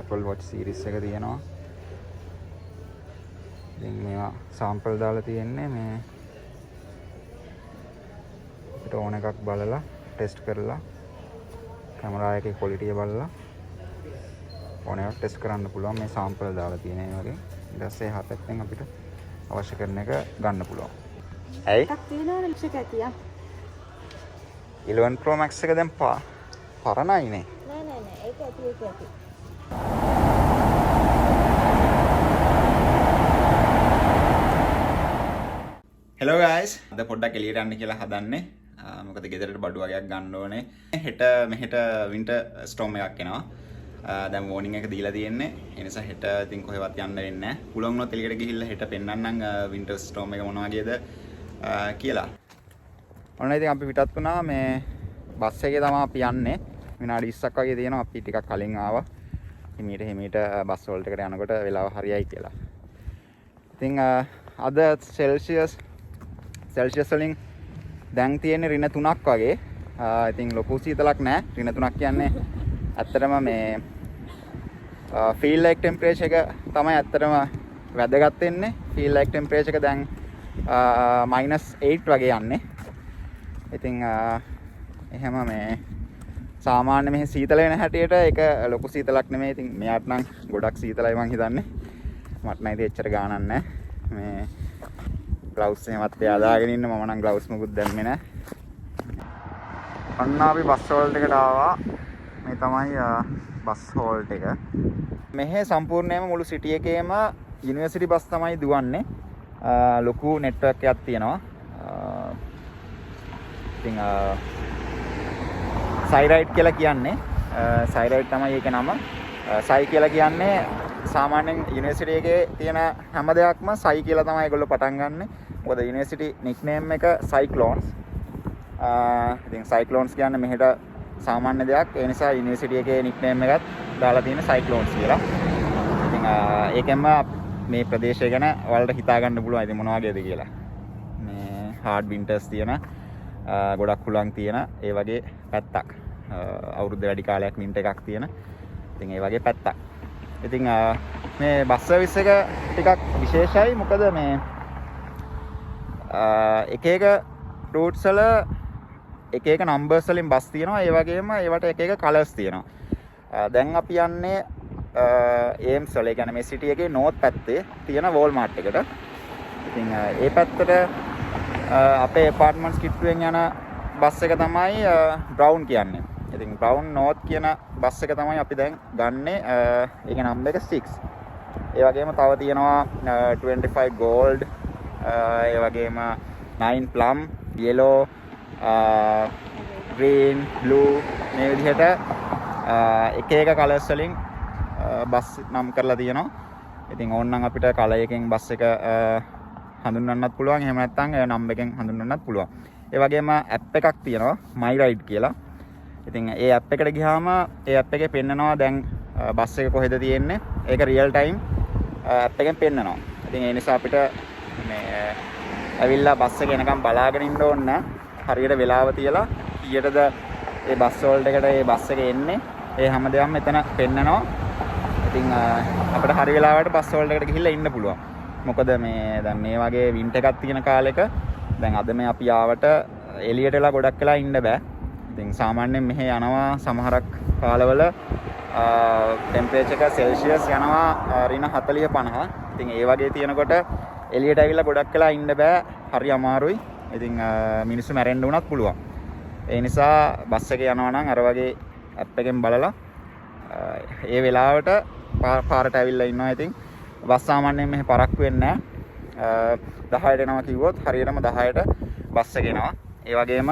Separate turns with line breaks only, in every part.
Apple Watch series එක තියෙනවා. ඉතින් මේවා sample දාලා තියෙන්නේ මේ අපිට ඕන එකක් බලලා ටෙස්ට් කරලා කැමරා එකේ quality එක බලලා ඕන එකක් ටෙස්ට් කරන්න පුළුවන් මේ sample දාලා තියෙන ඒ වගේ. ඊට පස්සේ හතෙන් අපිට අවශ්‍ය කරන එක ගන්න පුළුවන්. ඇයි?
එකක් තියෙනවනේ ලිප්ස්ටික් ඇතියා.
11 Pro Max එක දැන් පරණයිනේ.
නෑ ඒක ඇති.
Hello guys. අද පොඩ්ඩක් එළියට යන්න කියලා හදන්නේ. මොකද ගෙදරට බඩු වගේක් ගන්න ඕනේ. හෙට මෙහෙට වින්ටර් ස්ටෝම් එකක් එනවා. දැන් වෝනින් එක දීලා තියෙන්නේ. ඒ නිසා හෙට ඉතින් කොහෙවත් යන්න වෙන්නේ නැහැ. පුළුවන් වුණොත් එළියට ගිහිල්ලා හෙට පෙන්නන්නම් වින්ටර් ස්ටෝම් එක මොන වගේද කියලා. ඔන්න ඉතින් අපි පිටත් වුණා මේ බස් එකේ තමයි අපි යන්නේ. විනාඩි 20ක් වගේ තියෙනවා. අපි ටිකක් කලින් ආවා. හිමීට බස් වලට යනකොට වෙලාව හරියයි කියලා. ඉතින් අද සෙල්සියස් වලින් දැන් තියෙන්නේ ඍණ 3ක් වගේ. ඉතින් ලොකු සීතලක් නැහැ. ඍණ 3ක් කියන්නේ ඇත්තටම මේ ෆීල් ලයික් ටෙම්පරේචර් එක තමයි ඇත්තටම වැදගත් වෙන්නේ. ෆීල් ලයික් ටෙම්පරේචර් එක දැන් -8 වගේ යන්නේ. ඉතින් එහෙම මේ සාමාන්‍ය මෙහි සීතල වෙන හැටියට ඒක ලොකු සීතලක් නෙමෙයි. ඉතින් මෙයාට නම් ගොඩක් සීතලයි මං හිතන්නේ. මට නම් ඉතින් එච්චර ගාණක් නැහැ. මේ ග්ලව්ස් එහෙමත් දාගෙන ඉන්න මම නම් ග්ලව්ස් මොකුත් දැම්මේ නැහැ. අන්න අපි බස් හෝල්ට් එකට ආවා. මේ තමයි බස් හෝල්ට් එක. මෙහි සම්පූර්ණයෙන්ම මුළු සිටි එකේම යුනිවර්සිටි බස් තමයි දුවන්නේ. ලොකු නෙට්වර්ක් එකක් තියෙනවා. ඉතින් සයිරයිඩ් කියලා කියන්නේ සයිරයිඩ් තමයි ඒකේ නම. සයි කියලා කියන්නේ සාමාන්‍යයෙන් යුනිවර්සිටි එකේ තියෙන හැම දෙයක්ම සයි කියලා තමයි ඒගොල්ලෝ පටන් ගන්නෙ. මොකද යුනිවර්සිටි නික්නේම් එක සයික්ලෝන්ස්. ඉතින් සයික්ලෝන්ස් කියන්නේ මෙහෙට සාමාන්‍ය දෙයක්. ඒ නිසා යුනිවර්සිටි එකේ නික්නේම් එකත් දාලා තියෙන සයික්ලෝන්ස් කියලා. ඉතින් ඒකෙන්ම මේ ප්‍රදේශය ගැන ඔයාලට හිතා ගන්න පුළුවන් ඉතින් මොන වගේද කියලා. මේ හાર્ඩ් වින්ටර්ස් තියෙන ගොඩක් කුලං තියෙන ඒ වගේ පැත්තක්. අවුරුද්ද වැඩි කාලයක් වින්ටර් එකක් තියෙන. ඉතින් ඒ වගේ පැත්තක්. ඉතින් මේ බස් සර්විස් එක ටිකක් විශේෂයි. මොකද මේ එක එක රූට්ස් වල එක එක නම්බර්ස් වලින් බස් තියෙනවා. ඒ වගේම ඒවට එක එක කලර්ස් තියෙනවා. දැන් අපි යන්නේ ඒම්ස් වල. ඒ කියන්නේ මේ සිටි එකේ නෝත් පැත්තේ තියෙන වෝල්මාර්ට් එකට. ඉතින් ඒ පැත්තට අපේ ඇපාර්ට්මන්ට්ස් කිට්ටුවෙන් යන බස් එක තමයි බ්‍රවුන් කියන්නේ. ඉතින් බ්‍රවුන් නෝත් කියන බස් එක තමයි අපි දැන් ගන්නෙ. ඒකේ නම්බර් එක 6. ඒ වගේම තව තියෙනවා 25 gold, ඒ වගේම 9 plum, yellow, green, blue මේ විදිහට එක එක කලර්ස් වලින් බස් නම් කරලා තියෙනවා. ඉතින් ඕනනම් අපිට කලර් එකෙන් බස් එක හඳුන්වන්නත් පුළුවන්. එහෙම නැත්නම් නම්බර් එකෙන් හඳුන්වන්නත් පුළුවන්. ඒ වගේම ඇප් එකක් තියෙනවා my ride කියලා. ඉතින් ඒ ඇප් එකට ගියාම ඒ ඇප් එකේ පෙන්නනවා දැන් බස් එක කොහෙද තියෙන්නේ. ඒක රියල් ටයිම් ඇප් එකෙන් පෙන්නනවා. ඉතින් ඒ නිසා අපිට මේ ඇවිල්ලා බස් එක එනකම් බලාගෙන ඉන්න ඕන නැහැ. හරියට වෙලාව තියලා කීයටද ඒ බස් හෝල්ට් එකට ඒ බස් එක එන්නේ. ඒ හැමදේම මෙතන පෙන්නනවා. ඉතින් අපිට හරි වෙලාවට බස් හෝල්ට් එකට ගිහිල්ලා ඉන්න පුළුවන්. මොකද මේ දැන් මේ වගේ වින්ටර් එකක් තියෙන කාලෙක දැන් අද මේ අපි ආවට එළියට වෙලා ගොඩක් වෙලා ඉන්න බෑ. ඉතින් සාමාන්‍යයෙන් මෙහෙ යනවා සමහරක් කාලවල ටෙම්පරේචර් එක සෙල්සියස් යනවා ඍණ 40 50. ඉතින් ඒ වගේ තියෙනකොට එළියට ඇවිල්ලා ගොඩක් වෙලා ඉන්න බෑ. හරි අමාරුයි. ඉතින් මිනිස්සු මැරෙන්න උනත් පුළුවන්. ඒ නිසා බස් එකේ යනවා නම් අර වගේ ඇප් එකෙන් බලලා ඒ වෙලාවට පාරට ඇවිල්ලා ඉන්නවා. ඉතින් බස් සාමාන්‍යයෙන් මෙහෙ පරක්කු වෙන්නේ නැහැ. 10ට එනවා කිව්වොත් හරියටම 10ට බස් එක එනවා. ඒ වගේම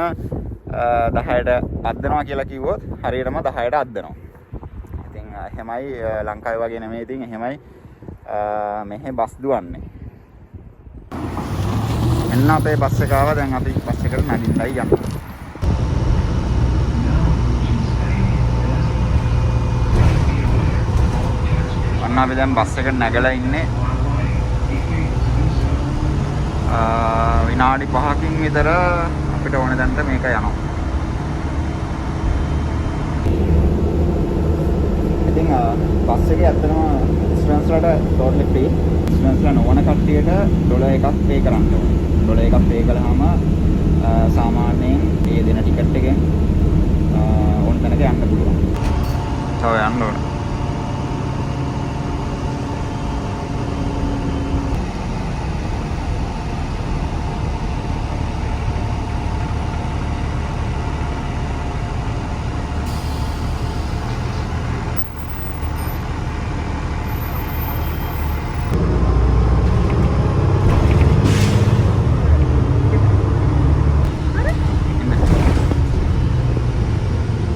10ට අද්දනවා කියලා කිව්වොත් හරියටම 10ට අද්දනවා. ඉතින් එහෙමයි ලංකාවේ වගේ නෙමෙයි. ඉතින් එහෙමයි මෙහෙ බස් දුවන්නේ. එන්න අපේ බස් එක ආවා. දැන් අපි බස් එකට නැගිට්ටයි යන්නේ. අන්න අපි දැන් බස් එකට නැගලා ඉන්නේ. විනාඩි 5කින් විතර අපිට ඕන දැන්ට මේක යනවා. ඉතින් බස් එකේ ඇත්තටම ස්ටුඩන්ට්ස් වලට ටෝටලි ෆ්‍රී. ස්ටුඩන්ට්ස්ලා නොවන කට්ටියට ඩොලර් එකක් පේ කරන්න ඕනේ. ඩොලර් එකක් පේ කළාම සාමාන්‍යයෙන් ඒ දෙන ටිකට් එකෙන් ඕන තැනක යන්න පුළුවන්. තව යන්න ඕනේ.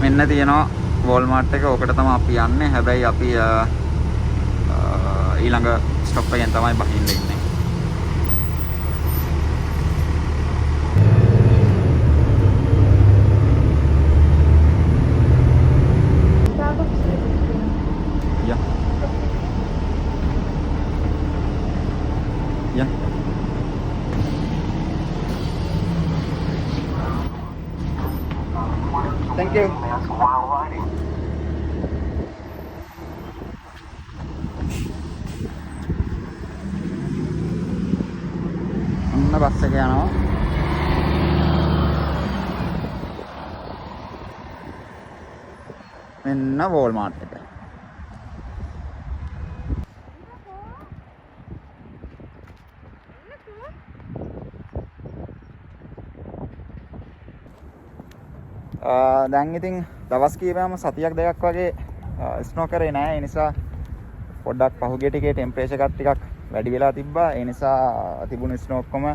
මෙන්න තියෙනවා වෝල්මාර්ට් එක. ඕකට තමයි අපි යන්නේ. හැබැයි අපි ඊළඟ ස්ටොප් එකෙන් තමයි බහින්න ඉන්නේ. Ja. Ja. Thank you. ඔන්න බස් එක යනවා. මෙන්න වෝල්මාර්ට් එක. දැන් ඉතින් දවස් කීපයක්ම සතියක් දෙකක් වගේ ස්නෝ කරේ නෑ. ඒ නිසා පොඩ්ඩක් පහුගිය ටිකේ ටෙම්පරේචර් එකත් ටිකක් වැඩි වෙලා තිබ්බා. ඒ නිසා තිබුණු ස්නෝ ඔක්කොම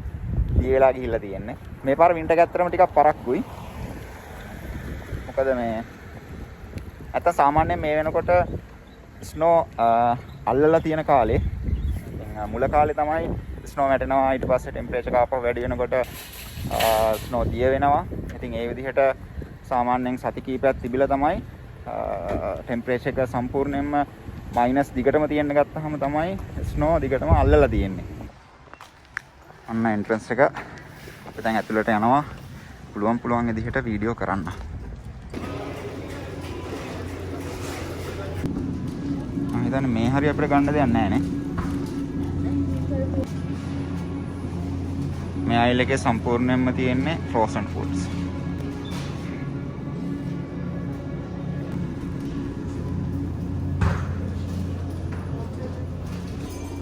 දිය වෙලා ගිහිල්ලා තියෙන්නේ. මේ පාර වින්ටර් එක ඇත්තටම ටිකක් පරක්කුයි. මොකද මේ නැත්තම් සාමාන්‍යයෙන් මේ වෙනකොට ස්නෝ අල්ලලා තියෙන කාලේ මුල කාලේ තමයි ස්නෝ වැටෙනවා. ඊට පස්සේ ටෙම්පරේචර් එක ආපහු වැඩි වෙනකොට ස්නෝ දිය වෙනවා. ඉතින් ඒ විදිහට සාමාන්‍යයෙන් සති කීපයක් තිබිලා තමයි ටෙම්පරේචර් එක සම්පූර්ණයෙන්ම මයිනස් දිගටම තියෙන්න ගත්තාම තමයි ස්නෝ දිගටම අල්ලලා තියෙන්නේ. අන්න එන්ට්‍රන්ස් එක. අපි දැන් ඇතුළට යනවා. පුළුවන් විදිහට වීඩියෝ කරන්න. මම හිතන්නේ මේ හරිය අපිට ගන්න දෙයක් නැහැ නේ. මේ අයිල් එකේ සම්පූර්ණයෙන්ම තියෙන්නේ frozen foods.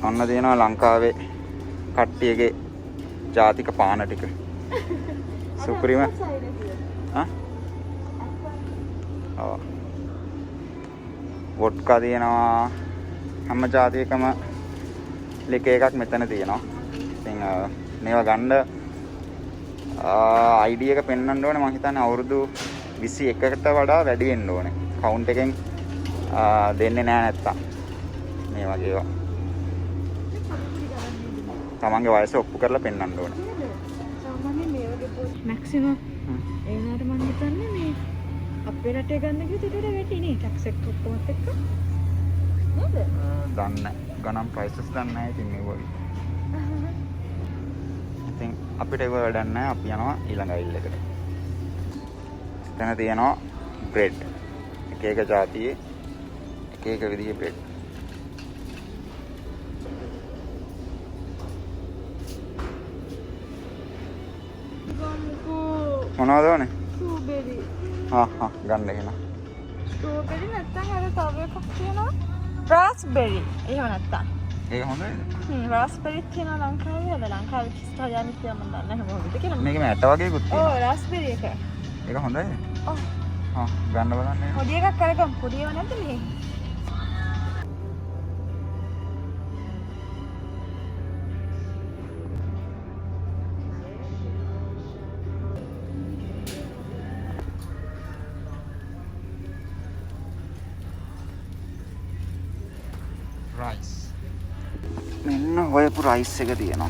අන්න දෙනවා ලංකාවේ කට්ටියගේ ජාතික පාන ටික. සුප්‍රීම. හා? ඔව්. වොඩ්කා තියෙනවා. හැම ජාතියකම ලික එකක් මෙතන තියෙනවා. ඉතින් මේවා ගන්න ID එක පෙන්වන්න ඕනේ. මම හිතන්නේ අවුරුදු 21කට වඩා වැඩි වෙන්න ඕනේ. කවුන්ට් එකෙන් දෙන්නේ නැහැ නැත්තම්. මේ වගේ ඒවා. තමන්ගේ වයස ඔප්පු කරලා පෙන්වන්න ඕනේ.
සාමාන්‍යයෙන් මේ වගේ පොත් මැක්සිමම් ඒ වුණාට මම හිතන්නේ මේ අපේ රටේ ගන්න කිව්වොත් ඊට වඩා වැඩි නේ ටැක්ස් එක ඔක්කොමත් එක්ක. නේද?
දන්නේ නැහැ. ගණන් ප්‍රයිසස් දන්නේ නැහැ ඉතින් මේ වගේ. ඉතින් අපිට ඒක වැඩක් නැහැ. අපි යනවා ඊළඟ අයිල් එකට. එතන තියෙනවා බ්‍රෙඩ්. එක එක જાතියේ එක එක විදිහේ බ්‍රෙඩ්. මොනවද ඕනේ? ස්ට්‍රෝබෙරි. ගන්න එහෙනම්. ස්ට්‍රෝබෙරි නැත්තම් අර තව එකක් තියෙනවා. රාස්බෙරි. එහෙම නැත්තම්. ඒක හොඳයිද? රාස්බෙරිත් තියෙනවා ලංකාවේ. අද ලංකාවේ කිස්ට හදාන්න කියලා මම දන්නේ නැහැ මොකද කියලා. මේක මැට වගේකුත් තියෙනවා. ඔව් රාස්බෙරි එක. ඒක හොඳයිද? ඔව්. ගන්න බලන්න. පොඩි එකක් අරගමු. පොඩි ඒවා නැද්ද මේ? රයිස්. මෙන්න හොයපු රයිස් එක තියෙනවා.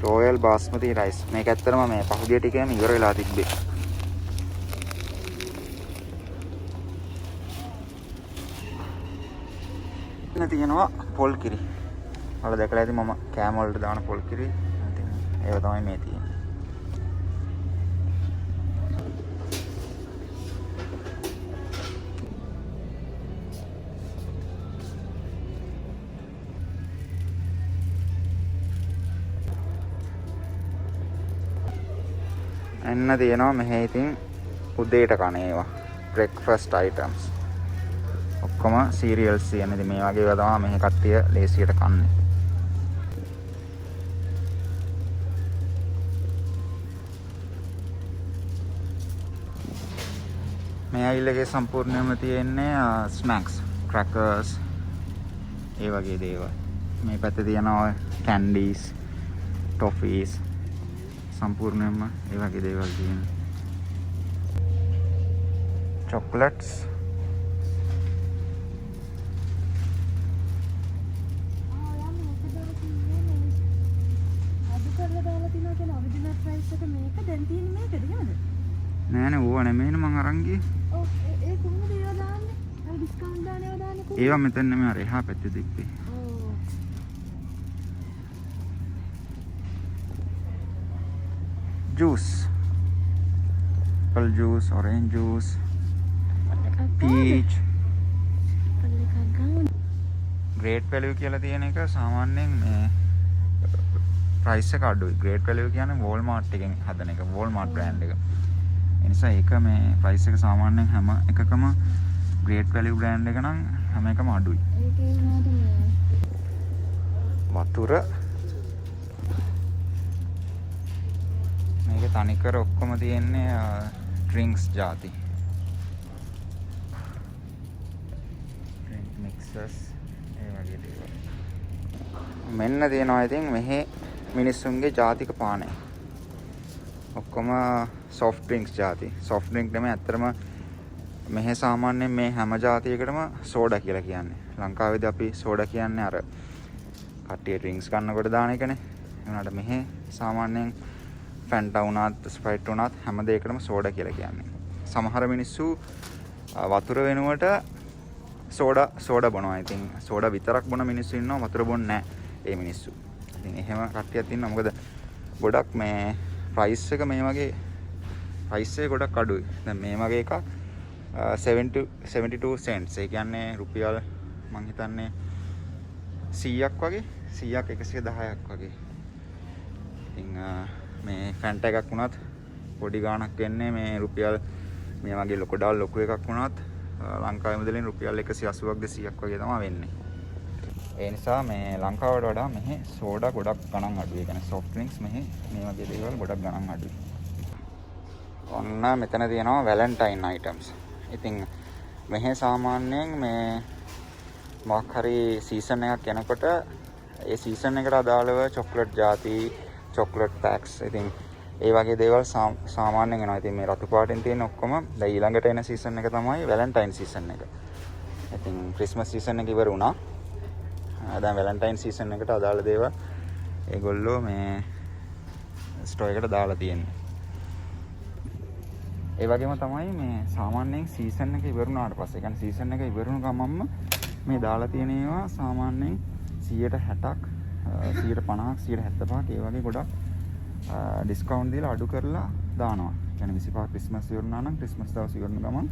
Royal basmati rice. මේක ඇත්තටම මේ පහුගිය ටිකේම ඉවර වෙලා තිබ්බේ. මෙන්න තියෙනවා පොල් කිරි. ඔයාලා දැකලා ඇති මම කෑම වලට දාන පොල් කිරි. ඉතින් ඒව තමයි මේ තියෙන්නේ. එන්න තියෙනවා මෙහෙ ඉතින් උදේට කන ඒවා breakfast items ඔක්කොම cereals තියෙන ඉතින් මේ වගේ ඒවා තමයි මෙහෙ කට්ටිය ලේසියට කන්නේ. මේ අයිලගේ සම්පූර්ණයෙන්ම තියෙන්නේ ස්නැක්ස් crackers ඒ වගේ දේවල්. මේ පැත්තේ තියෙනවා candies toffees සම්පූර්ණයෙන්ම ඒ වගේ දේවල් තියෙනවා. chocolates නෑනේ ඕවා නෙමෙයිනේ මං අරන් ගියේ.
ඔව් ඒ කොහොමද ඒවා දාන්නේ? අර ඩිස්කවුන්ට් දාන ඒවා දාන්නේ කොහොමද?
ඒවා මෙතන නෙමෙයි අර එහා පැත්තේ තිබ්බේ.
ඔව්.
juice apple juice orange juice peach great value කියලා තියෙන එක සාමාන්‍යයෙන් මේ price එක අඩුයි. great value කියන්නේ Walmart එකෙන් හදන එක Walmart brand එක. ඒ නිසා ඒක මේ price එක සාමාන්‍යයෙන් හැම එකකම great value brand එක නම් හැම එකම අඩුයි.
ඒකේ වුණාට මේ
වතුර මේක තනිකර ඔක්කොම තියෙන්නේ drinks ಜಾති. drink mixes ඒ වගේ දේවල්. මෙන්න තියෙනවා ඉතින් මෙහි මිනිස්සුන්ගේ ජාතික පානය. ඔක්කොම soft drinks ಜಾති. soft drink නෙමෙයි ඇත්තටම මෙහි සාමාන්‍යයෙන් මේ හැම જાතියකටම සෝඩා කියලා කියන්නේ. ලංකාවේදී අපි සෝඩා කියන්නේ අර කට්ටිය drinks ගන්නකොට දාන එකනේ. ඒ වුණාට මෙහි සාමාන්‍යයෙන් Fanta උනත් Sprite උනත් හැම දෙයකටම සෝඩා කියලා කියන්නේ. සමහර මිනිස්සු වතුර වෙනුවට සෝඩා බොනවා. ඉතින් සෝඩා විතරක් බොන මිනිස්සු ඉන්නවා වතුර බොන්නේ නැහැ ඒ මිනිස්සු. ඉතින් එහෙම කට්ටියක් ඉන්නවා. මොකද ගොඩක් මේ price එක මේ වගේ price එක ගොඩක් අඩුයි. දැන් මේ වගේ එකක් 72 cents. ඒ කියන්නේ රුපියල් මං හිතන්නේ 100ක් වගේ 100ක් 110ක් වගේ. ඉතින් මේ Fanta එකක් වුණත් පොඩි ගාණක් වෙන්නේ මේ රුපියල් මේ වගේ ලොකු එකක් වුණත් ලංකාවේ මුදලින් රුපියල් 180ක් 200ක් වගේ තමයි වෙන්නේ. ඒ නිසා මේ ලංකාවට වඩා මෙහි සෝඩා ගොඩක් ගණන් අඩුයි. ඒ කියන්නේ soft drinks මෙහි මේ වගේ දේවල් ගොඩක් ගණන් අඩුයි. ඔන්න මෙතන තියෙනවා Valentine items. ඉතින් මෙහි සාමාන්‍යයෙන් මේ මොකක් හරි සීසන් එකක් යනකොට ඒ සීසන් එකට අදාළව chocolate ಜಾති chocolate packs ඉතින් ඒ වගේ දේවල් සාමාන්‍යයෙන් එනවා. ඉතින් මේ රතු පාටින් තියෙන ඔක්කොම දැන් ඊළඟට එන සීසන් එක තමයි Valentine සීසන් එක. ඉතින් Christmas සීසන් එක ඉවර වුණා. දැන් Valentine සීසන් එකට අදාළ දේවල් ඒගොල්ලෝ මේ ස්ටෝර් එකට දාලා තියෙන්නේ. ඒ වගේම තමයි මේ සාමාන්‍යයෙන් සීසන් එක ඉවර වුණාට පස්සේ يعني සීසන් එක ඉවර වුණ ගමන්ම මේ දාලා තියෙන ඒවා සාමාන්‍යයෙන් 160ක් 150ක් 175ක් ඒ වගේ ගොඩක් ඩිස්කවුන්ට් දීලා අඩු කරලා දානවා. يعني 25 ක්‍රිස්මස් ඉවර වුණා නම් ක්‍රිස්මස් දවස් ඉවර වුණ ගමන්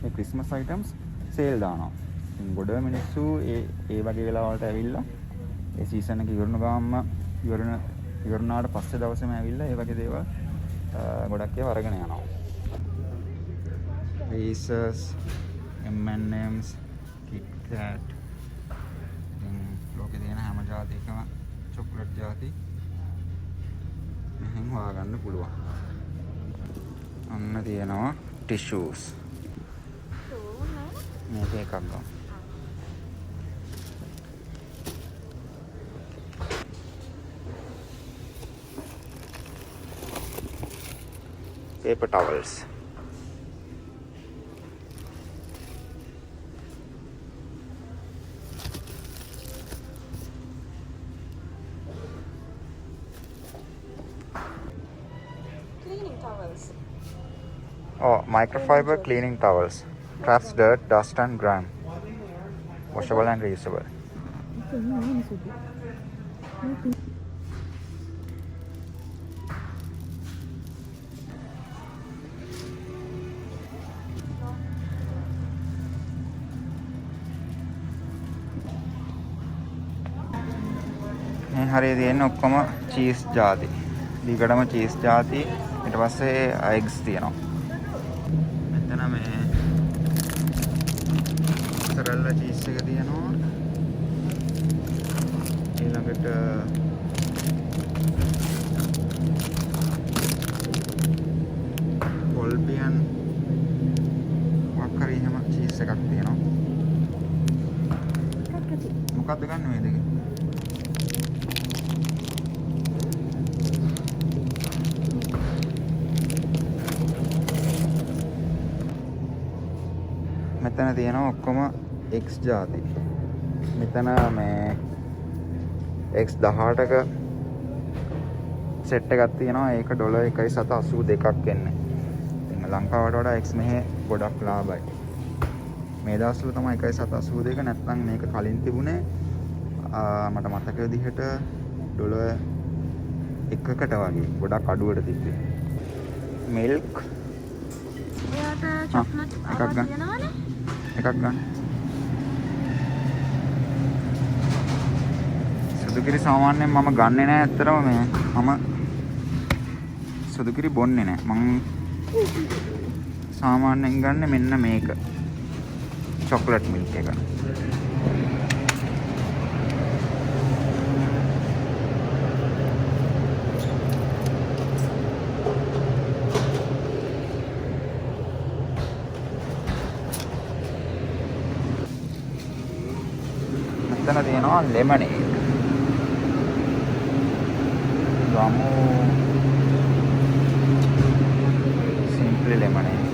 මේ ක්‍රිස්මස් අයිටම්ස් සේල් දානවා. ඉතින් ගොඩ මිනිස්සු ඒ වගේ වෙලාවලට ඇවිල්ලා ඒ සීසන් එක ඉවර වුණ ගමන්ම ඉවර වුණාට පස්සේ දවසේම ඇවිල්ලා ඒ වගේ දේවල් ගොඩක් ඒවා අරගෙන යනවා. Reese's, M&M's, Kit Kat. ලෝකේ තියෙන හැම જાතියකම චොක්ලට් જાති මෙහෙන් හොයාගන්න පුළුවන්. අන්න තියෙනවා ටිෂුස්. මේක එකක් ගමු. paper towels. Oh, microfiber cleaning towels. Traps dirt, dust and grime. Washable and reusable. මේ හරිය තියෙන ඔක්කොම චීස් ಜಾති. දිගටම චීස් ಜಾති ඊට පස්සේ eggs තියෙනවා. මෙතන මේ mozzarella cheese එක තියෙනවා. ඊළඟට Colombian මොකක් හරි එහෙම cheese එකක් තියෙනවා. මොකක්ද ගන්න මේ දෙක? මෙතන තියෙනවා ඔක්කොම X ಜಾති. මෙතන මේ X 18ක සෙට් එකක් තියෙනවා. ඒක $1.782ක් එන්නේ. ඉතින් ලංකාවට වඩා X මෙහෙ ගොඩක් ලාභයි. මේ දවස්වල තමයි 1.782 නැත්නම් මේක කලින් තිබුණේ මට මතක විදිහට $1කට වගේ ගොඩක් අඩුවට තිබ්බේ. මිල්ක්
එයාට චොක්ලට්
එකක් ගන්න.
තියෙනවනේ.
එකක් ගන්න. සුදුකිරි සාමාන්‍යයෙන් මම ගන්නෙ නෑ ඇත්තටම මේ මම සුදුකිරි බොන්නේ නෑ. මම සාමාන්‍යයෙන් ගන්නෙ මෙන්න මේක. චොක්ලට් මිල්ක් එක. මෙතන තියෙනවා ලෙමනේඩ්. ගමු සිම්ප්ලි ලෙමනේඩ්.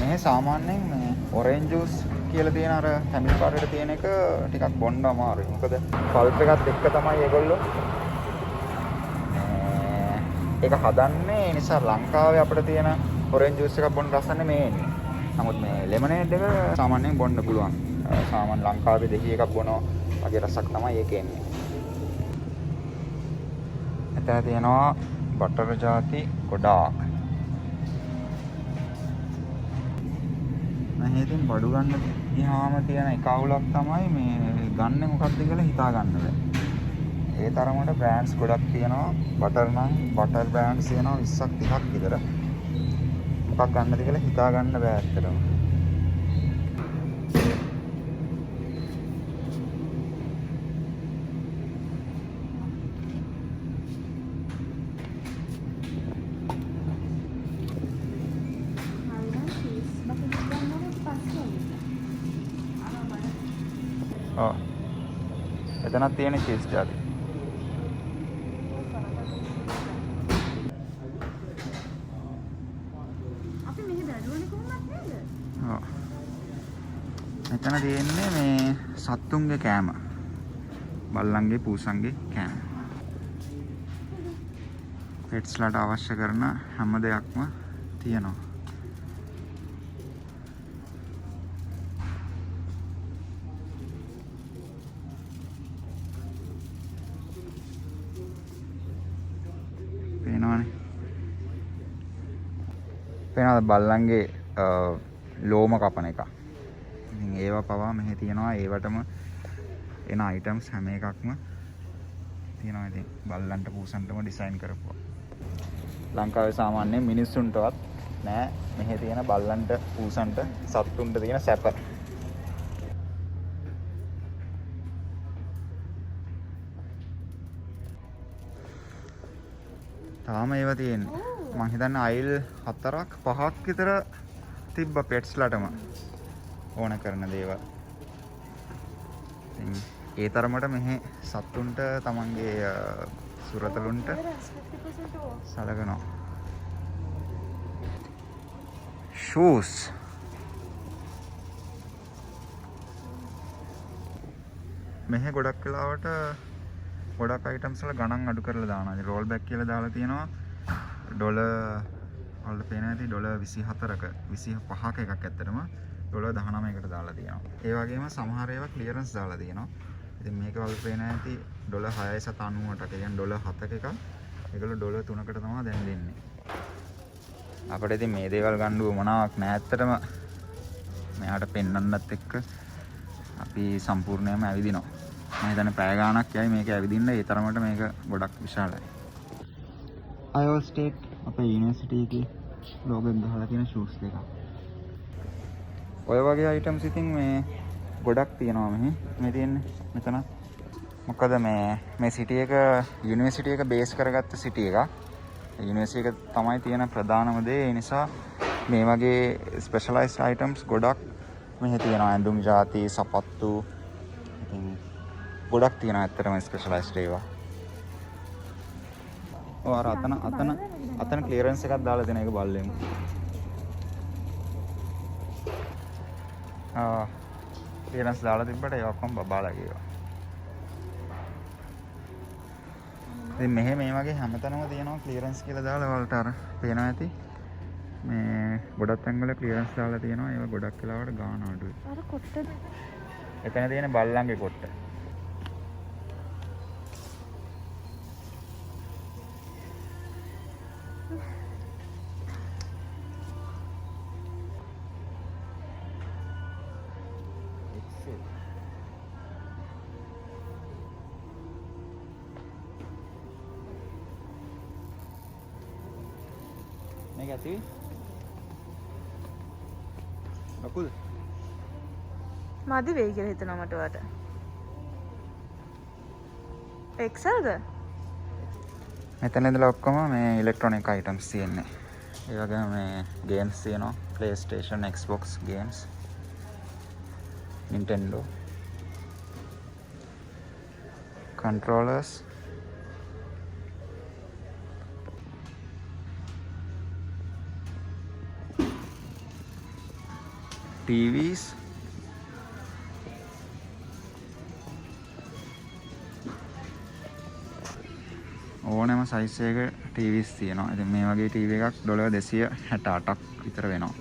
මේ සාමාන්‍යයෙන් මේ ඔරෙන්ජ් ජූස් කියලා තියෙන අර හැමිල් පාටට තියෙන එක ටිකක් බොන්න අමාරුයි. මොකද පල්ප් එකත් එක්ක තමයි ඒගොල්ලෝ ඒක හදන්නේ. ඒ නිසා ලංකාවේ අපිට තියෙන ඔරෙන්ජ් ජූස් එකක් බොන්න රසන්නේ මේ එන්නේ. නමුත් මේ ලෙමනේඩ් එක සාමාන්‍යයෙන් බොන්න පුළුවන්. සාමාන්‍ය ලංකාවේ දෙහි එකක් බොනවා වගේ රසක් තමයි ඒක එන්නේ. එතන තියෙනවා බටර් ಜಾති ගොඩාක්. මම හිතින් බඩු ගන්න ගියාම තියෙන එක අවුලක් තමයි මේ ගන්න මොකක්ද කියලා හිතා ගන්න බැහැ. ඒ තරමට බ්‍රෑන්ඩ්ස් ගොඩක් තියෙනවා. බටර් නම් බටර් බ්‍රෑන්ඩ්ස් තියෙනවා 20ක් 30ක් විතර. මොකක් ගන්නද කියලා හිතා ගන්න බෑ ඇත්තටම. ඔව්. එතනක් තියෙන චීස් ಜಾති.
අපි මෙහෙ බැලුවනේ කොහොමද නේද?
ඔව්. මෙතන තියෙන්නේ මේ සත්තුන්ගේ කෑම. බල්ලන්ගේ පූසන්ගේ කෑම. පෙට්ස්ලාට අවශ්‍ය කරන හැම දෙයක්ම තියෙනවා. පේනවද බල්ලන්ගේ ලෝම කපන එක. ඉතින් ඒවා පවා මෙහි තියෙනවා. ඒවටම එන අයිටම්ස් හැම එකක්ම තියෙනවා. ඉතින් බල්ලන්ට පූසන්ටම ඩිසයින් කරපුවා. ලංකාවේ සාමාන්‍යයෙන් මිනිස්සුන්ටවත් නෑ මෙහි තියෙන බල්ලන්ට පූසන්ට සත්තුන්ට තියෙන සැප. තාම ඒවා තියෙන්නේ. මම හිතන්නේ අයිල් 4ක් 5ක් විතර තිබ්බ පෙට්ස්ලාටම ඕන කරන දේවල්. ඉතින් ඒ තරමට මෙහි සත්තුන්ට තමන්ගේ සුරතලුන්ට සලකනවා. shoes මෙහි ගොඩක් වෙලාවට ගොඩක් අයිටම්ස් වල ගණන් අඩු කරලා දානවා. ඉතින් roll back කියලා දාලා තියෙනවා. ඩොලර් වල පේන ඇති ඩොලර් 24ක 25ක එකක් ඇත්තටම ඩොලර් 19කට දාලා තියෙනවා. ඒ වගේම සමහර ඒවා ක්ලියරන්ස් දාලා තියෙනවා. ඉතින් මේක වල පේන ඇති ඩොලර් 6.90ට කියන්නේ ඩොලර් 7ක එකක්. ඒගොල්ලෝ ඩොලර් 3කට තමයි දැන් දෙන්නේ. අපිට ඉතින් මේ දේවල් ගන්න උවමනාවක් නෑ ඇත්තටම. මෙයාට පෙන්වන්නත් එක්ක අපි සම්පූර්ණයෙන්ම ඇවිදිනවා. මම හිතන්නේ පැය ගාණක් යයි මේක ඇවිදින්න. ඒ තරමට මේක ගොඩක් විශාලයි. අයෝවා ස්ටේට් අපේ යුනිවර්සිටි එකේ ලෝගෝ එක ගහලා තියෙන ෂූස් දෙකක්. ඔය වගේ අයිටම්ස් ඉතින් මේ ගොඩක් තියෙනවා මෙහි. මේ තියෙන්නේ මෙතන. මොකද මේ සිටි එක යුනිවර්සිටි එක බේස් කරගත්ත සිටි එකක්. යුනිවර්සිටි එක තමයි තියෙන ප්‍රධානම දේ. ඒ නිසා මේ වගේ ස්පෙෂලායිස්ඩ් අයිටම්ස් ගොඩක් මෙහි තියෙනවා. ඇඳුම් ජාති, සපත්තු ඉතින් ගොඩක් තියෙනවා ඇත්තටම ස්පෙෂලායිස්ඩ් ඒවා. ඔය අර අතන ක්ලියරන්ස් එකක් දාලා තියෙන එක බලලෙමු. ක්ලියරන්ස් දාලා තිබ්බට ඒ ඔක්කොම බබාලා ගියා. ඉතින් මෙහෙ මේ වගේ හැමතැනම තියෙනවා ක්ලියරන්ස් කියලා දාලා වලට අර පේනවා ඇති. මේ ගොඩක් තැන්වල ක්ලියරන්ස් දාලා තියෙනවා. ඒවා ගොඩක් වෙලාවට ගාන අඩුයි.
අර කොට්ටද?
එතන තියෙන බල්ලන්ගේ කොට්ට. මේක ඇති ලකුද?
මදි වෙයි කියලා හිතනවා මට වට. එක්සල්ද?
මෙතන ඉඳලා ඔක්කොම මේ ඉලෙක්ට්‍රොනික අයිටම්ස් තියෙන්නේ. ඒ වගේම මේ ගේම්ස් තියෙනවා. PlayStation, Xbox games, Nintendo controllers, TVs, ඕනෑම සයිස් එක TVs තියෙනවා. ඉතින් මේ වගේ TV එකක් $268ක් විතර වෙනවා.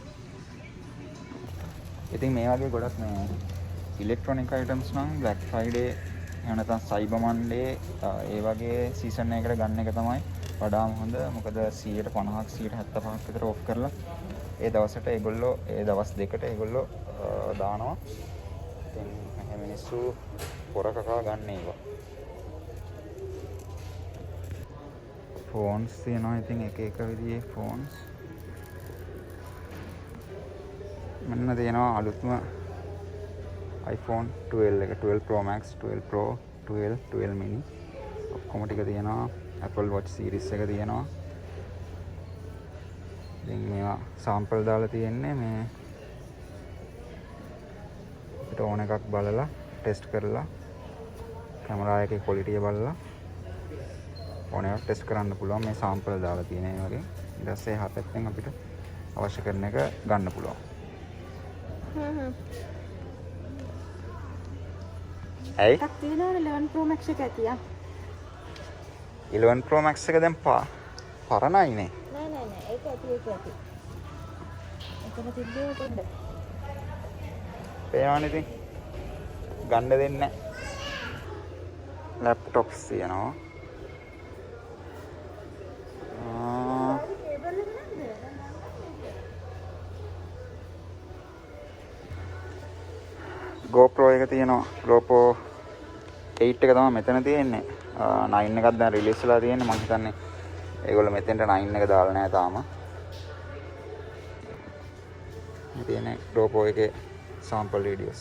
ඉතින් මේ වගේ ගොඩක් මේ ඉලෙක්ට්‍රොනික අයිටම්ස් නම් Black Friday එහෙම නැත්නම් Cyber Monday ඒ වගේ සීසන් එකකට ගන්න එක තමයි වඩාම හොඳ. මොකද 150ක් 175ක් විතර ඔෆ් කරලා ඒ දවසට ඒගොල්ලෝ ඒ දවස් දෙකට ඒගොල්ලෝ දානවා. ඉතින් මේ මිනිස්සු පොරකකා ගන්න ඒවා. ෆෝන්ස් තියෙනවා. ඉතින් එක විදිහේ ෆෝන්ස්. මෙන්න තියෙනවා අලුත්ම iPhone 12 එක 12 Pro Max, 12 Pro, 12, 12 mini ඔක්කොම ටික තියෙනවා. Apple Watch series එක තියෙනවා. ඉතින් මේවා සාම්පල් දාලා තියෙන්නේ මේ අපිට ඕන එකක් බලලා ටෙස්ට් කරලා කැමරා එකේ ක්වොලිටි එක බලලා ඕන එකක් ටෙස්ට් කරන්න පුළුවන්. මේ සාම්පල් දාලා තියෙන ඒ වගේ. ඊට පස්සේ හතෙන් අපිට අවශ්‍ය කරන එක ගන්න පුළුවන්. ඇයි?
ටක් තියෙනවනේ 11 Pro Max එක ඇතියා.
11 Pro Max එක දැන් පරණයිනේ.
නෑ ඒක ඇති. එතන තිබ්බේ පොඩ්ඩ.
පේනවනේ ඉතින්. ගන්න දෙන්නේ නැහැ. ලැප්ටොප්ස් තියෙනවා. GoPro එක තියෙනවා. GoPro 8 එක තමයි මෙතන තියෙන්නේ. 9 එකක් දැන් රිලීස් වෙලා තියෙන්නේ. මම හිතන්නේ ඒගොල්ලෝ මෙතෙන්ට 9 එක දාලා නැහැ තාම. මේ තියෙන්නේ GoPro එකේ sample videos.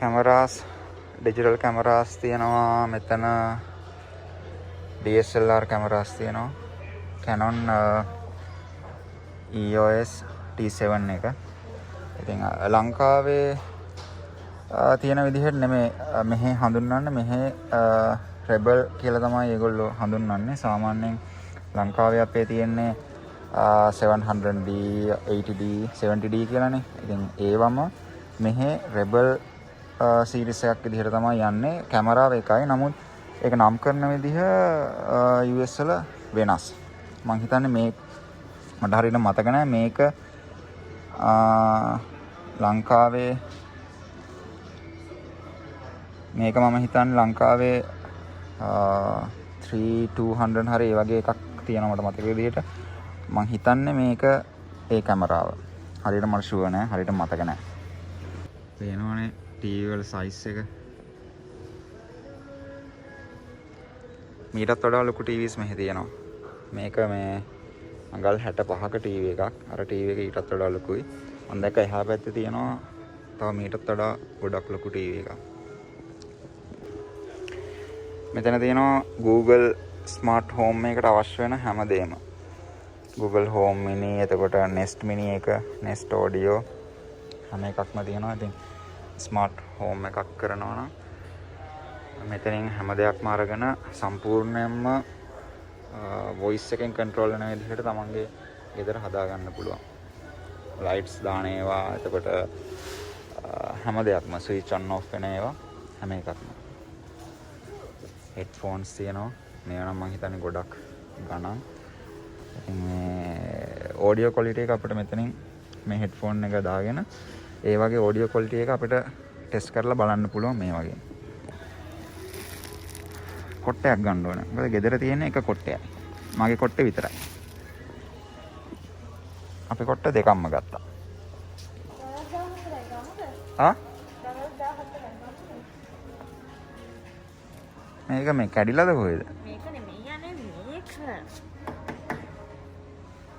cameras, digital cameras තියෙනවා මෙතන. DSLR cameras තියෙනවා. Canon EOS T7 එක. ඉතින් ලංකාවේ තියෙන විදිහට නෙමෙයි මෙහි හඳුන්වන්නේ. මෙහි Rebel කියලා තමයි ඒගොල්ලෝ හඳුන්වන්නේ. සාමාන්‍යයෙන් ලංකාවේ අපේ තියෙන්නේ 700D, 80D, 70D කියලානේ. ඉතින් ඒවම මෙහි Rebel සීරීස් එකක් විදිහට තමයි යන්නේ. කැමරාව එකයි. නමුත් ඒක නම් කරන විදිහ US වල වෙනස්. මම හිතන්නේ මේ මට හරියට මතක නැහැ මේක ලංකාවේ මේක මම හිතන්නේ ලංකාවේ 3200 හරි ඒ වගේ එකක් තියෙනවා මට මතක විදිහට. මම හිතන්නේ මේක ඒ කැමරාව. හරියට මට ෂුවර් නැහැ. හරියට මතක නැහැ. පේනවනේ ටීවී වල සයිස් එක. මීටත් වඩා ලොකු ටීවීස් මෙහි තියෙනවා. මේක මේ අඟල් 65ක ටීවී එකක්. අර ටීවී එක ඊටත් වඩා ලොකුයි. මම දැක්ක එහා පැත්තේ තියෙනවා තව මීටත් වඩා ගොඩක් ලොකු ටීවී එකක්. මෙතන තියෙනවා Google Smart Home එකකට අවශ්‍ය වෙන හැමදේම. Google Home Mini, එතකොට Nest Mini එක, Nest Audio හැම එකක්ම තියෙනවා. ඉතින් Smart Home එකක් කරනවා නම් මෙතනින් හැම දෙයක්ම අරගෙන සම්පූර්ණයෙන්ම voice එකෙන් control වෙන විදිහට තමන්ගේ ගෙදර හදා ගන්න පුළුවන්. lights දාන ඒවා, එතකොට හැම දෙයක්ම switch on off වෙන ඒවා හැම එකක්ම. headphones තියෙනවා. මේවා නම් මම හිතන්නේ ගොඩක් ගණන්. ඉතින් මේ audio quality එක අපිට මෙතනින් මේ headphone එක දාගෙන ඒ වගේ audio quality එක අපිට test කරලා බලන්න පුළුවන් මේ වගේ. කොට්ටයක් ගන්න ඕන. මොකද ගෙදර තියෙන එක කොට්ටයක්. මගේ කොට්ටේ විතරයි. අපි කොට්ට දෙකක්ම ගත්තා. මේක මේ කැඩිලාද කොහෙද?
මේක නෙමෙයි යන්නේ මේක.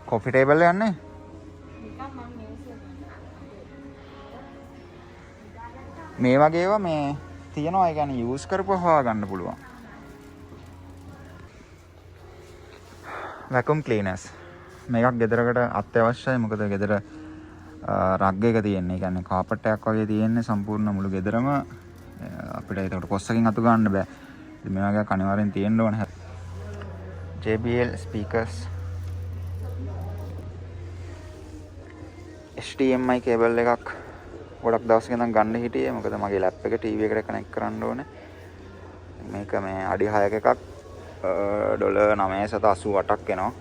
කොෆි ටේබල් එක යන්නේ? මේ වගේ ඒවා මේ තියෙනවා. ඒ කියන්නේ යූස් කරපුවා හොයා ගන්න පුළුවන්. වැකුම් ක්ලීනර්ස් මේකක් ගෙදරකට අත්‍යවශ්‍යයි. මොකද ගෙදර රග් එක තියෙන්නේ. ඒ කියන්නේ කාපට් එකක් වගේ තියෙන්නේ සම්පූර්ණ මුළු ගෙදරම. අපිට ඒකට කොස්සකින් අතු ගන්න බෑ. ඉතින් මේ වගේ අනිවාර්යෙන් තියෙන්න ඕන. JBL speakers, HDMI කේබල් එකක් ගොඩක් දවසක ඉඳන් ගන්න හිටියේ. මොකද මගේ ලැප් එක ටීවී එකට කනෙක්ට් කරන්න ඕනේ. මේක මේ අඩි 6ක එකක් $988ක් එනවා.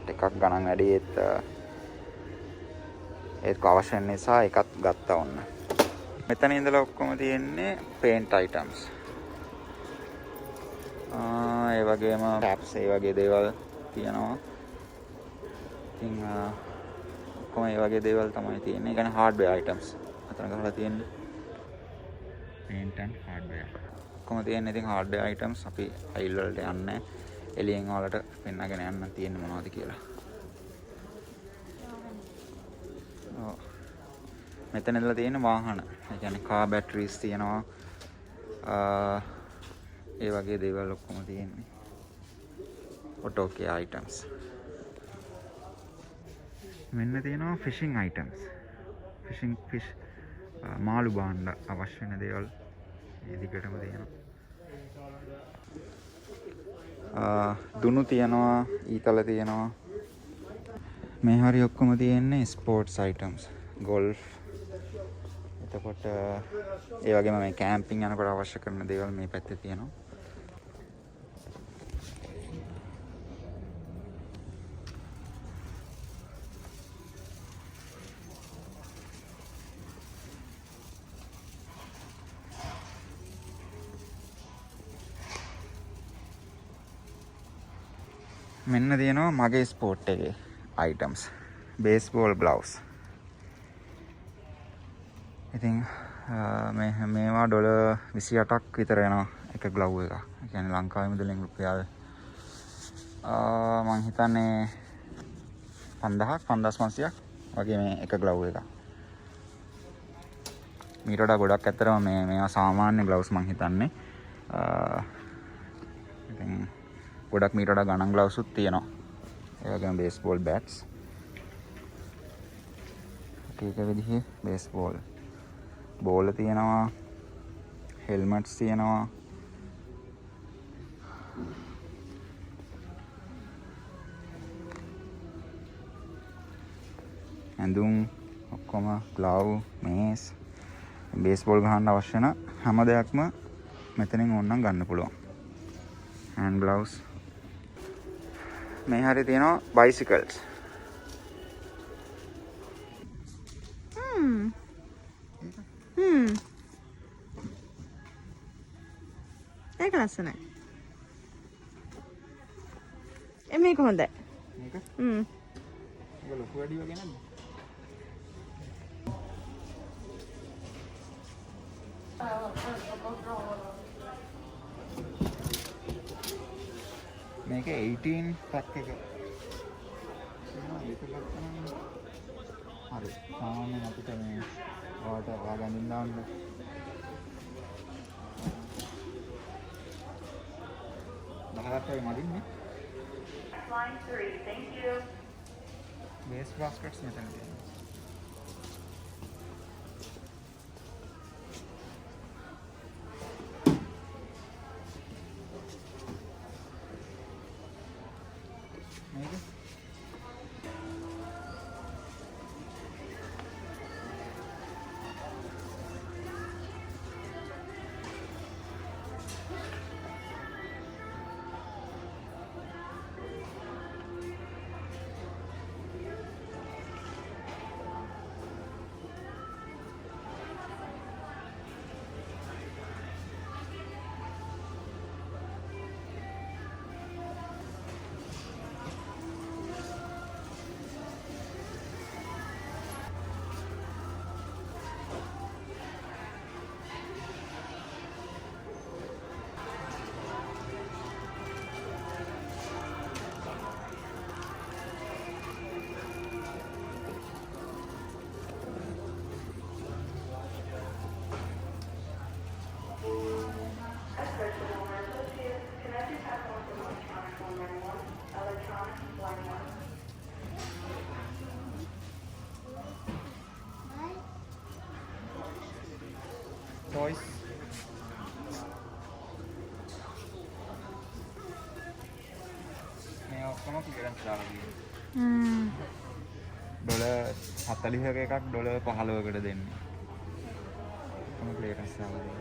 ටිකක් ගණන් වැඩි. ඒක අවශ්‍ය නිසා එකක් ගත්තා වුණ. මෙතන ඉඳලා ඔක්කොම තියෙන්නේ paint items. ඒ වගේම tabs ඒ වගේ දේවල් තියෙනවා. ඉතින් ඔක්කොම ඒ වගේ දේවල් තමයි තියෙන්නේ. ඒ කියන්නේ hardware items. අතන ගහලා තියෙන්නේ paint and hardware. ඔක්කොම තියෙන්නේ ඉතින් hardware items. අපි අයිල් වලට යන්නේ එළියෙන් වලට පෙන්නගෙන යන්න තියෙන්නේ මොනවද කියලා. ඔව්. මෙතන ඉඳලා තියෙන වාහන. ඒ කියන්නේ car batteries තියෙනවා. ඒ වගේ දේවල් ඔක්කොම තියෙන්නේ. auto care items. මෙන්න තියෙනවා fishing items. fish මාළු බාන්න අවශ්‍ය වෙන දේවල් මේ දිගටම තියෙනවා. දුනු තියෙනවා, ඊතල තියෙනවා. මේ හරි ඔක්කොම තියෙන්නේ ස්පෝර්ට්ස් items. golf. එතකොට ඒ වගේම මේ කැම්පින් යනකොට අවශ්‍ය කරන දේවල් මේ පැත්තේ තියෙනවා. මෙන්න තියෙනවා මගේ ස්පෝර්ට් එකේ items. baseball gloves. ඉතින් මේවා $28ක් විතර එනවා එක glove එක. ඒ කියන්නේ ලංකාවේ මුදලින් රුපියල් මම හිතන්නේ 5500ක් වගේ මේ එක glove එක. මීට වඩා ගොඩක් ඇත්තටම මේවා සාමාන්‍ය gloves මම හිතන්නේ. ඉතින් ගොඩක් මීට වඩා ගණන් gloves උත් තියෙනවා. ඒ වගේම baseball bats. ඒක විදිහේ baseball බෝල තියෙනවා. helmets තියෙනවා. ඇඳුම් ඔක්කොම glove, මේස්, baseball ගහන්න අවශ්‍ය වෙන හැම දෙයක්ම මෙතනින් ඕනනම් ගන්න පුළුවන්. hand gloves. මේ හරිය තියෙනවා bicycles.
ඒක ලස්සනයි. මේක හොඳයි.
මේක? ඒක ලොකු වැඩි වගේ නේද? මේක 18 පැක් එක. ඒක ගත්තනම් හරි. සාමාන්‍යයෙන් අපිට මේ ඔයාලට ඔයාගන්න දාන්න. බහකට වගේ මදින්නේ.
Line 3, thank you.
බේස් බාස්කට්ස් මෙතන තියෙනවා. මේක toys. මේ ඔක්කොම ක්ලියරන්ස් දාලා තියෙනවා. $40ක එකක් $15කට දෙන්නේ. ඔක්කොම ක්ලියරන්ස් දාලා තියෙනවා.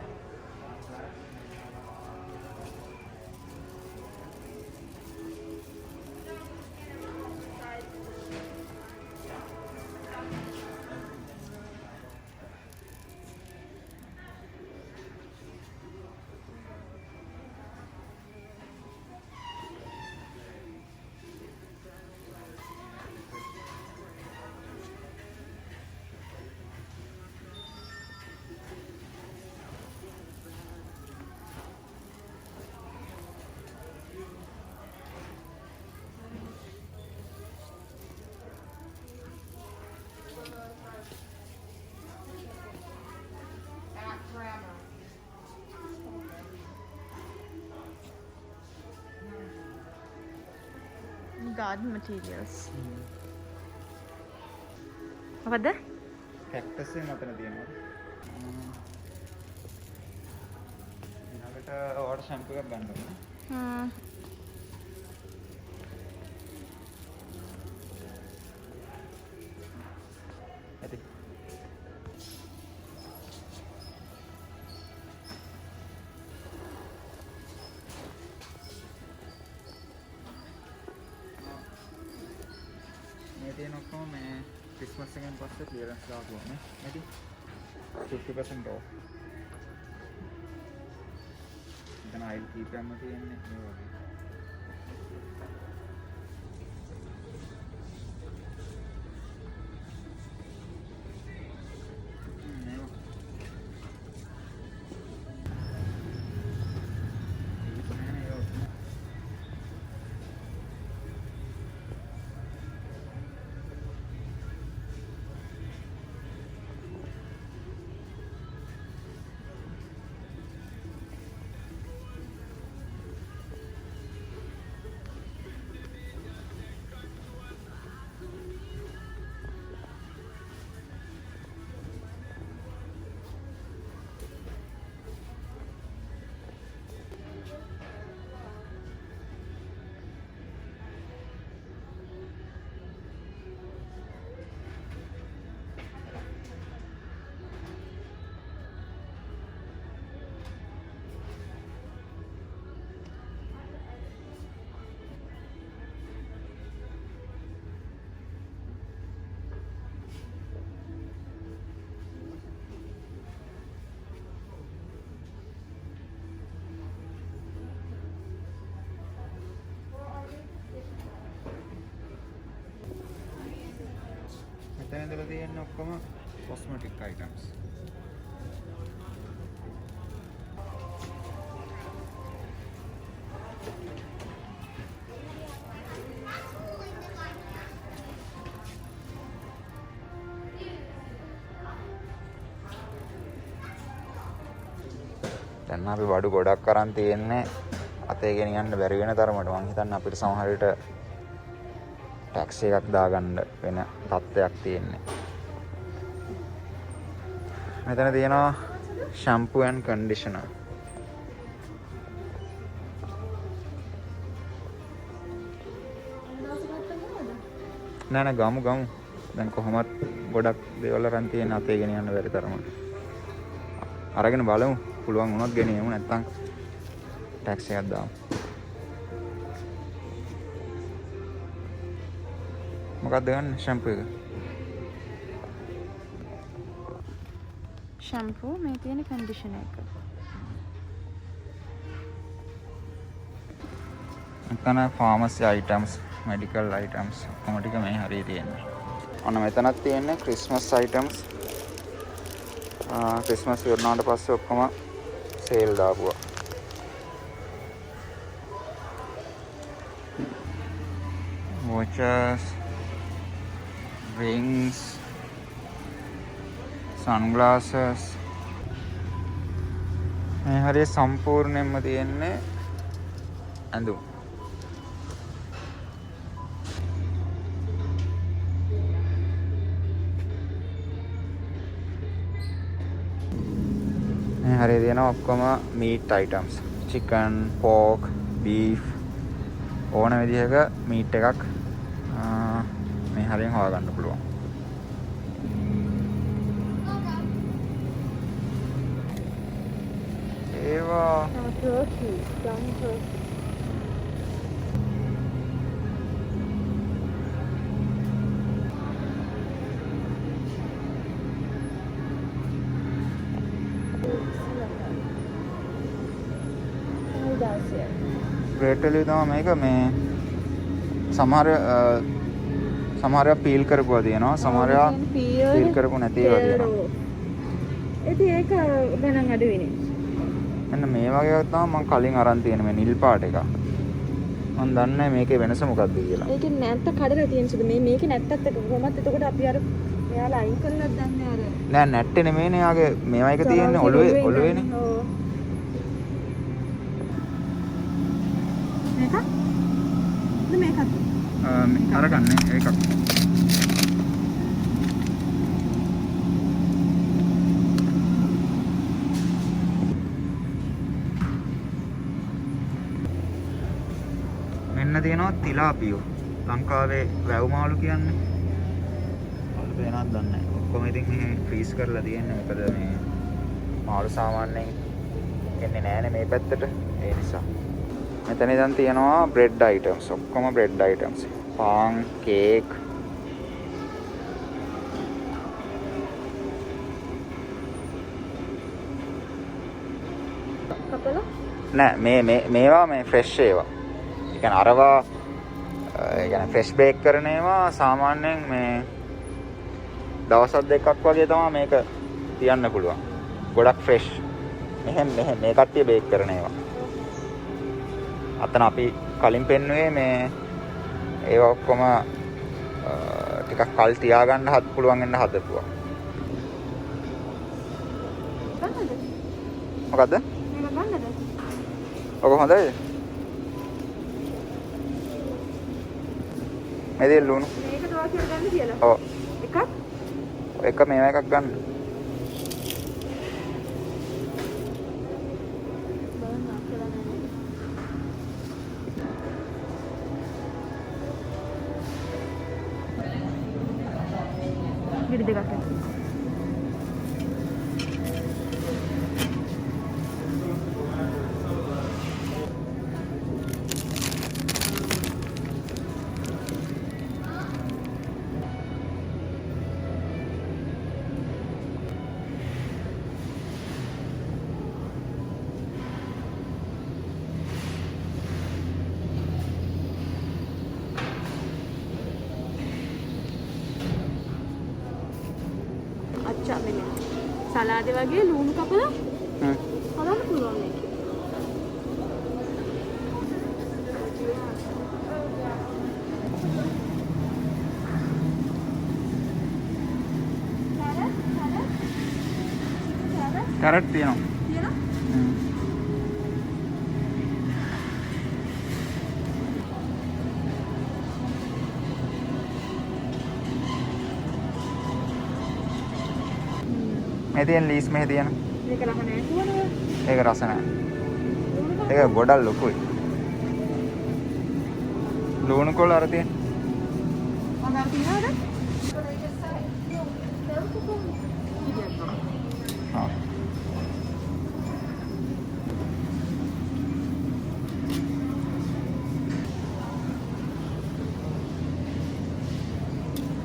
garden materials. මොකද?
කැක්ටස් එක මෙතන තියෙනවා. ඊළඟට ඔයාලට ෂැම්පූ එකක් ගන්න ඕනේ. ඇති. මේ තියෙන ඔක්කොම මේ ක්‍රිස්මස් එකෙන් පස්සේ ක්ලියරන්ස් දාපුවා නේ. ඇති. 50% off. දැන් අයිල් කීපයක්ම තියෙන්නේ මේ වගේ. මෙතන ඉඳලා තියෙන ඔක්කොම cosmetic items. දැන් අපි බඩු ගොඩක් අරන් තියෙන්නේ අතේ ගෙනියන්න බැරි වෙන තරමට. මං හිතන්නේ අපිට සමහර විට ටැක්සි එකක් දාගන්න වෙන තත්ත්වයක් තියෙන්නේ. මෙතන තියෙනවා shampoo and conditioner. නෑ ගමු. දැන් කොහොමත් ගොඩක් දේවල් අරන් තියෙන අතේ ගෙනියන්න බැරි තරමට. අරගෙන බලමු. පුළුවන් වුණොත් ගෙනියමු, නැත්නම් ටැක්සි එකක් දාමු. මොකක්ද ගන්න ෂැම්පූ එක?
ෂැම්පූ මේ තියෙන කන්ඩිෂනර් එක.
මෙතන ෆාමසි අයිටම්ස්, මෙඩිකල් අයිටම්ස් ඔක්කොම ටික මේ හරිය තියෙනවා. ඔන්න මෙතනත් තියෙන්නේ ක්‍රිස්මස් අයිටම්ස්. ක්‍රිස්මස් ඉවරනාට පස්සේ ඔක්කොම සේල් දාපුවා. watches, rings, sunglasses. මේ හරිය සම්පූර්ණයෙන්ම තියෙන්නේ ඇඳුම්. මේ හරිය තියෙනවා ඔක්කොම meat items. chicken, pork, beef ඕන විදිහක meat එකක් මේ හරියෙන් හොයාගන්න පුළුවන්. ඒවා
turkey, young turkey.
Great value තමයි මේක. මේ සමහරව පීල් කරපුවා තියෙනවා, සමහරව පීල් කරපු නැති ඒවා තියෙනවා.
ඉතින් ඒක ගණන් අඩු වෙන්නේ.
මෙන්න මේ වගේ එකක් තමයි මම කලින් අරන් තියෙන මේ නිල් පාට එක. මම දන්නේ නැහැ මේකේ වෙනස මොකක්ද කියලා.
ඒකේ නැත්ත කඩලා තියෙන සුදු මේකේ නැත්තත් එක කොහොමද එතකොට අපි අර මෙයාලා අයින් කරලා දන්නේ අර
නෑ නැට්ටේ නෙමෙයිනේ. යාගේ මේවා එක තියෙන්නේ ඔළුවේනේ.
ඔව්. මේක? මේකත්.
අරගන්නේ ඒකක්. මෙන්න තියෙනවා තිලාපියෝ. ලංකාවේ වැව් මාළු කියන්නේ. වල වෙනක් දන්නේ නැහැ. ඔක්කොම ඉතින් මේ ෆ්‍රීස් කරලා තියෙන්නේ. මොකද මේ මාළු සාමාන්‍යයෙන් එන්නේ නැහැනේ මේ පැත්තට. ඒ නිසා. මෙතන ඉඳන් තියෙනවා බ්‍රෙඩ් අයිටම්ස්. ඔක්කොම බ්‍රෙඩ් අයිටම්ස්. පාන්, කේක්.
කපලා?
නෑ මේවා මේ ෆ්‍රෙෂ් ඒවා. ඒ කියන්නේ අරවා ඒ කියන්නේ ෆ්‍රෙෂ් බේක් කරන ඒවා සාමාන්‍යයෙන් මේ දවස් දෙකක් වගේ තමයි මේක තියන්න පුළුවන්. ගොඩක් ෆ්‍රෙෂ්. මෙහෙම මේ කට්ටිය බේක් කරන ඒවා. අතන අපි කලින් පෙන්නුවේ මේ ඒවා ඔක්කොම ටිකක් කල් තියාගන්න පුළුවන් වෙන්න හදපුවා. මොකද්ද?
මේක ගන්නද?
ඔක හොඳයි. මෙතේ ලුණු.
මේක තව කියලා ගන්න කියලා.
ඔව්.
එකක්?
එක මේවා එකක් ගන්න.
විදි දෙකක්. අච්චා මෙන්න. සලාදේ වගේ ලුණු කපලා හදන්න පුළුවන් මේක.
කැරට් තියෙනවා.
තියෙනවා?
මේ තියෙන ලීස් මෙහෙ තියෙන.
මේක රහ නෑ කියනවා.
ඒක රස නැහැ. ඒක ගොඩක් ලොකුයි. ලුණු කොළ අර තියෙන.
අnder තියනවද?
හා.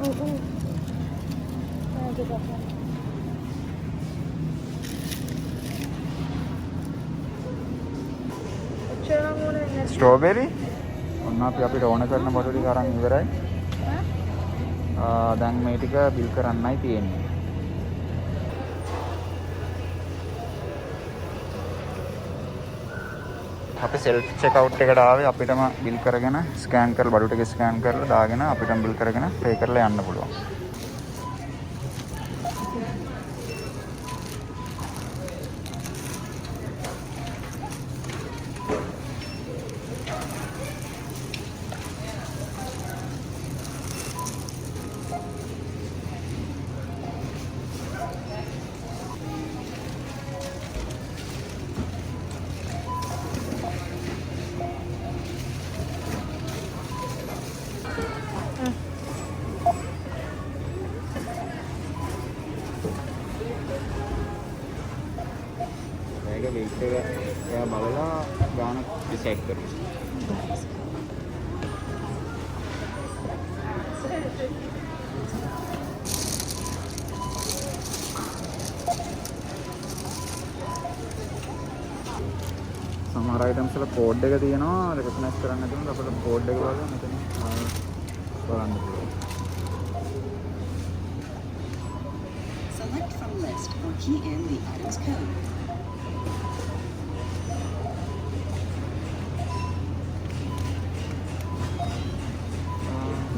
ඔව් ඔව්.
ස්ට්‍රෝබෙරි ඔන්න අපි අපිට ඕන කරන බඩු ටික අරන් ඉවරයි. දැන් මේ ටික බිල් කරන්නයි තියෙන්නේ. අපි සෙල්ෆ් චෙක් අවුට් එකට ආවේ අපිටම බිල් කරගෙන ස්කෑන් කරලා බඩු ටික ස්කෑන් කරලා දාගෙන අපිටම බිල් කරගෙන පේ කරලා යන්න පුළුවන්. මේක වෙයිට් එක එයා බලලා ගාන ඩිසයිඩ් කරනවා. සමහර අයිටම්ස් වල කෝඩ් එක තියෙනවා රෙකග්නයිස් කරන්න නැතුනොත් අපිට කෝඩ් එක බලලා මෙතන බලන්න පුළුවන්.
Select from list or key in the item's code.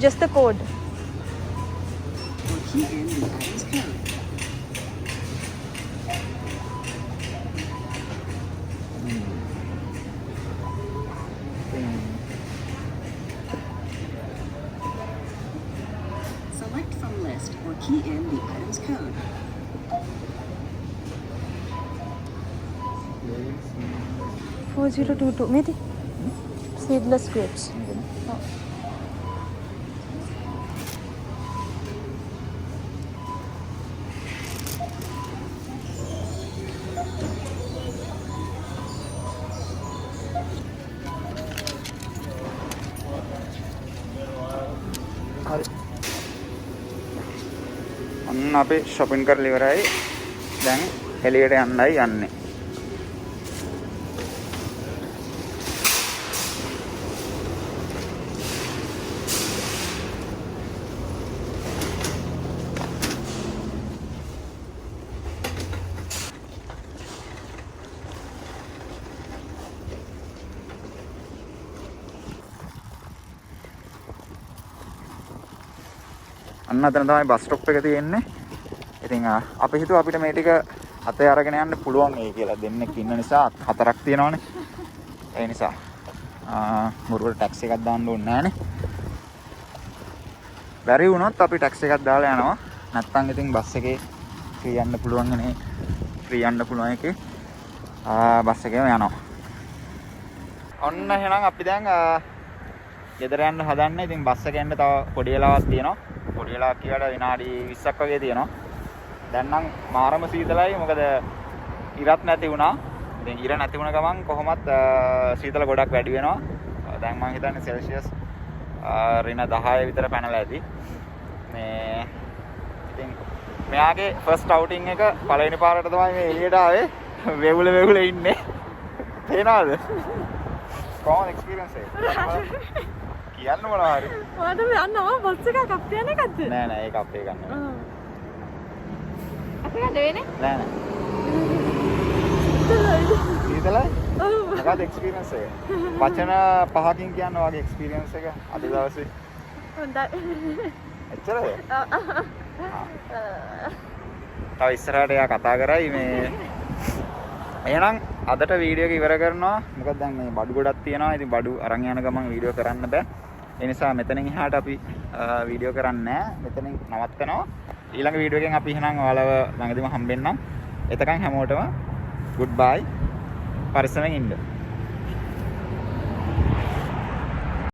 Just the code.
Or key in the item's code. Select from list or key in the item's code.
$4022 මේති seedless grapes.
හරි. අන්න අපි shopping කරලා ඉවරයි. දැන් එළියට යන්නයි යන්නේ. අන්න අතන තමයි බස් ස්ටොප් එක තියෙන්නේ. ඉතින් අපි හිතුවා අපිට මේ ටික අතේ අරගෙන යන්න පුළුවන් මේ කියලා. දෙන්නෙක් ඉන්න නිසා හතරක් තියෙනවනේ. ඒ නිසා මුරුවට ටැක්සි එකක් දාන්න ඕනේ නැහනේ. බැරි වුණොත් අපි ටැක්සි එකක් දාලා යනවා. නැත්තම් ඉතින් බස් එකේ ෆ්‍රී යන්න පුළුවන් නේ. ෆ්‍රී යන්න පුළුවන් එකේ බස් එකේම යනවා. ඔන්න එහෙනම් අපි දැන් ගෙදර යන්න හදන්නේ. ඉතින් බස් එකේ යන්න තව පොඩි වෙලාවක් තියෙනවා. පොඩි වෙලාවක් කියලා විනාඩි 20ක් වගේ තියෙනවා. දැන් නම් මාරම සීතලයි. මොකද ඉරත් නැති වුණා. ඉතින් ඉර නැති වුණ ගමන් කොහොමත් සීතල ගොඩක් වැඩි වෙනවා. දැන් මම හිතන්නේ සෙල්සියස් -10 විතර පැනලා ඇති. මේ ඉතින් මෙයාගේ ෆස්ට් අවුටින් එක පළවෙනි පාරට තමයි මේ එළියට ආවේ. වෙවුල ඉන්නේ. තේනවද? කොහොමද එක්ස්පීරියන්ස් එක? කියන්න මොනවා හරි.
ඔයාලට යන්නවා බස් එකක් අප්ප යන එකක්ද?
නෑ ඒක අපේ ගන්න.
අපේ ගන්න වෙන්නේ?
නෑ. සීතලයි?
ඔව්.
මොකක්ද එක්ස්පීරියන්ස් එක? වචන 5කින් කියන්න වගේ එක්ස්පීරියන්ස් එක අද දවසේ.
හොඳයි.
එච්චරද? තව ඉස්සරහට එයා කතා කරයි මේ එහෙනම් අදට වීඩියෝ එක ඉවර කරනවා. මොකද දැන් මේ බඩු ගොඩක් තියෙනවා. ඉතින් බඩු අරන් යන ගමන් වීඩියෝ කරන්න බෑ. ඒ නිසා මෙතනින් එහාට අපි වීඩියෝ කරන්නේ නැහැ. මෙතනින් නවත්තනවා. ඊළඟ වීඩියෝ එකෙන් අපි එහෙනම් ඔයාලව ළඟදිම හම්බෙන්නම්. එතකන් හැමෝටම good bye. පරිස්සමෙන් ඉන්න.